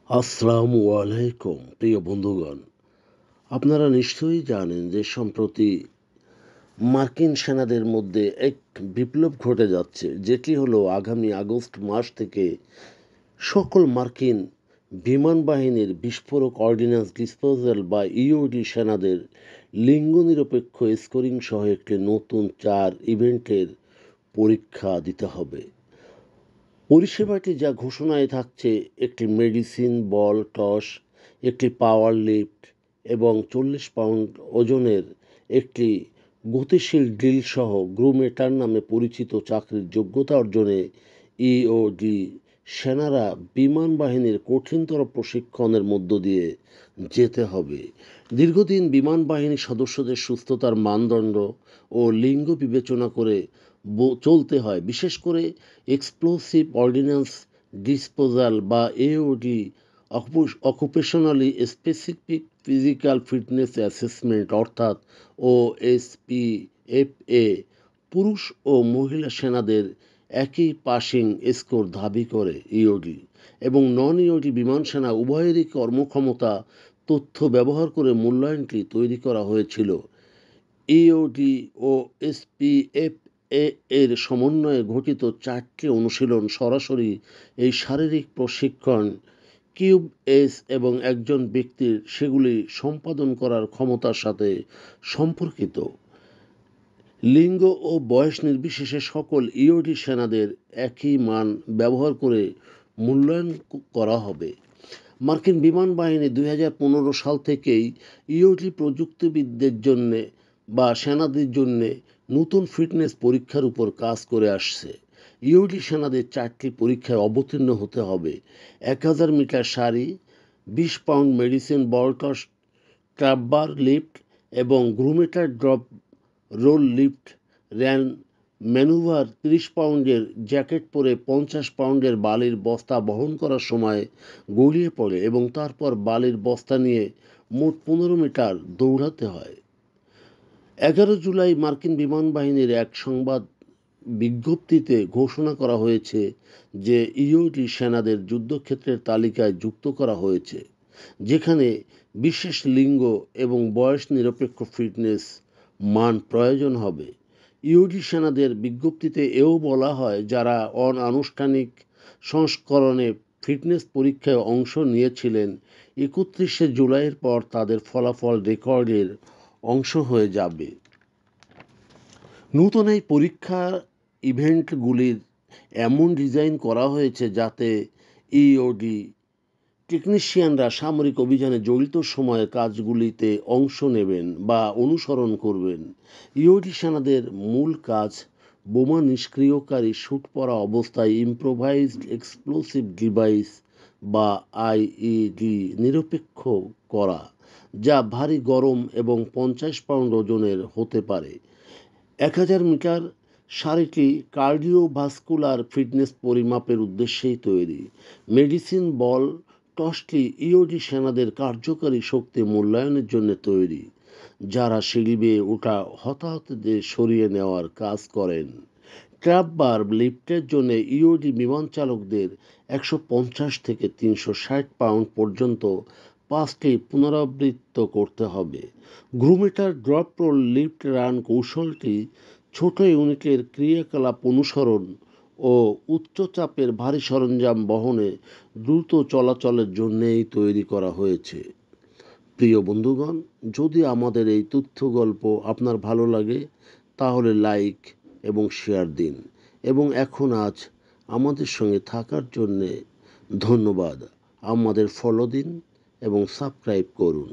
আসসালামু আলাইকুম প্রিয় বন্ধুগণ। আপনারা নিশ্চয়ই জানেন যে সম্প্রতি মার্কিন সেনাদের মধ্যে এক বিপ্লব ঘটে যাচ্ছে, যেটি হলো আগামী আগস্ট মাস থেকে সকল মার্কিন বিমান বাহিনীর বিস্ফোরক অর্ডিন্যান্স ডিসপোজাল বা ইওডি সেনাদের লিঙ্গ নিরপেক্ষ স্কোরিং সহ একটি নতুন 4 ইভেন্টের পরীক্ষা দিতে হবে। পরিষেবাটি যা ঘোষণায় থাকছে একটি মেডিসিন বল টস, একটি পাওয়ার লিফট এবং 40 পাউন্ড ওজনের একটি গতিশীল ড্রিল সহ গ্রুমেটার নামে পরিচিত চাকরির যোগ্যতা অর্জনে ইওডি সেনারা বিমান বাহিনীর কঠিনতর প্রশিক্ষণের মধ্য দিয়ে যেতে হবে। দীর্ঘদিন বিমান বাহিনীর সদস্যদের সুস্থতার মানদণ্ড ও লিঙ্গ বিবেচনা করে চলতে হয়, বিশেষ করে এক্সপ্লোসিভ অর্ডিন্যান্স ডিসপোজাল বা EOD occupationally specific physical fitness assessment অর্থাৎ OSPFA পুরুষ ও মহিলা সেনাদের একই পাসিং স্কোর দাবি করে ইওডি, এবং নন ইওডি বিমান সেনা উভয়েরই কর্মক্ষমতা তথ্য ব্যবহার করে মূল্যায়নটি তৈরি করা হয়েছিল। ইওডি ও এসপিএফএ এর সমন্বয়ে গঠিত 4টি অনুশীলন সরাসরি এই শারীরিক প্রশিক্ষণ কিউব এস এবং একজন ব্যক্তির সেগুলি সম্পাদন করার ক্ষমতার সাথে সম্পর্কিত। লিঙ্গ ও বয়স নির্বিশেষে সকল ইওডি সেনাদের একই মান ব্যবহার করে মূল্যায়ন করা হবে। মার্কিন বিমান বাহিনী 2015 সাল থেকেই ইওডি প্রযুক্তিবিদদের জন্যে বা সেনাদের জন্যে নতুন ফিটনেস পরীক্ষার উপর কাজ করে আসছে। ইওডি সেনাদের 4টি পরীক্ষায় অবতীর্ণ হতে হবে: 1000 মিটার সারি, 20 pound medicine ball toss, trap bar lift এবং গ্রুমেটার ড্রপ রোল লিফট, র্যান ম্যানুভার, 30 পাউন্ডের জ্যাকেট পরে 50 পাউন্ডের বালির বস্তা বহন করার সময় গড়িয়ে পড়ে এবং তারপর বালির বস্তা নিয়ে মোট 15 মিটার দৌড়াতে হয়। 11 জুলাই মার্কিন বিমান বাহিনীর এক সংবাদ বিজ্ঞপ্তিতে ঘোষণা করা হয়েছে যে ইওডি সেনাদের যুদ্ধক্ষেত্রের তালিকায় যুক্ত করা হয়েছে, যেখানে বিশেষ লিঙ্গ এবং বয়স নিরপেক্ষ ফিটনেস মান প্রয়োজন হবে। ইওডি সেনাদের বিজ্ঞপ্তিতে এও বলা হয়, যারা অনানুষ্ঠানিক সংস্করণে ফিটনেস পরীক্ষায় অংশ নিয়েছিলেন 31শে জুলাইয়ের পর তাদের ফলাফল রেকর্ডের অংশ হয়ে যাবে। নতুন এই পরীক্ষা ইভেন্টগুলির এমন ডিজাইন করা হয়েছে যাতে ইওডি টেকনিশিয়ানরা সামরিক অভিযানে জড়িত সময়ে কাজগুলিতে অংশ নেবেন বা অনুসরণ করবেন। ইওডি সেনাদের মূল কাজ বোমা নিষ্ক্রিয়কারী স্যুট পরা অবস্থায় ইম্প্রোভাইজড এক্সপ্লোসিভ ডিভাইস বা আইইডি নিরপেক্ষ করা, যা ভারী গরম এবং 50 পাউন্ড ওজনের হতে পারে। 1000 মিটার সারিটি কার্ডিওভাস্কুলার ফিটনেস পরিমাপের উদ্দেশ্যেই তৈরি। মেডিসিন বল টসটি ইওডি সেনাদের কার্যকারী শক্তি মূল্যায়নের জন্য তৈরি, যারা সিঁড়ি বেয়ে ওঠা হতাহতদের সরিয়ে নেওয়ার কাজ করেন। ট্র্যাপ বার লিফটের জন্য ইওডি বিমান চালকদের 150 থেকে 360 পাউন্ড পর্যন্ত 5টি পুনরাবৃত্ত করতে হবে। গ্রুমেটার ড্রপ রোল লিফট রান কৌশলটি ছোট ইউনিটের ক্রিয়াকলাপ অনুসরণ ও উচ্চচাপের ভারী সরঞ্জাম বহনে দ্রুত চলাচলের জন্যেই তৈরি করা হয়েছে। প্রিয় বন্ধুগণ, যদি আমাদের এই তথ্য গল্প আপনার ভালো লাগে তাহলে লাইক এবং শেয়ার দিন, এবং আজ আমাদের সঙ্গে থাকার জন্যে ধন্যবাদ। আমাদের ফলো দিন এবং সাবস্ক্রাইব করুন।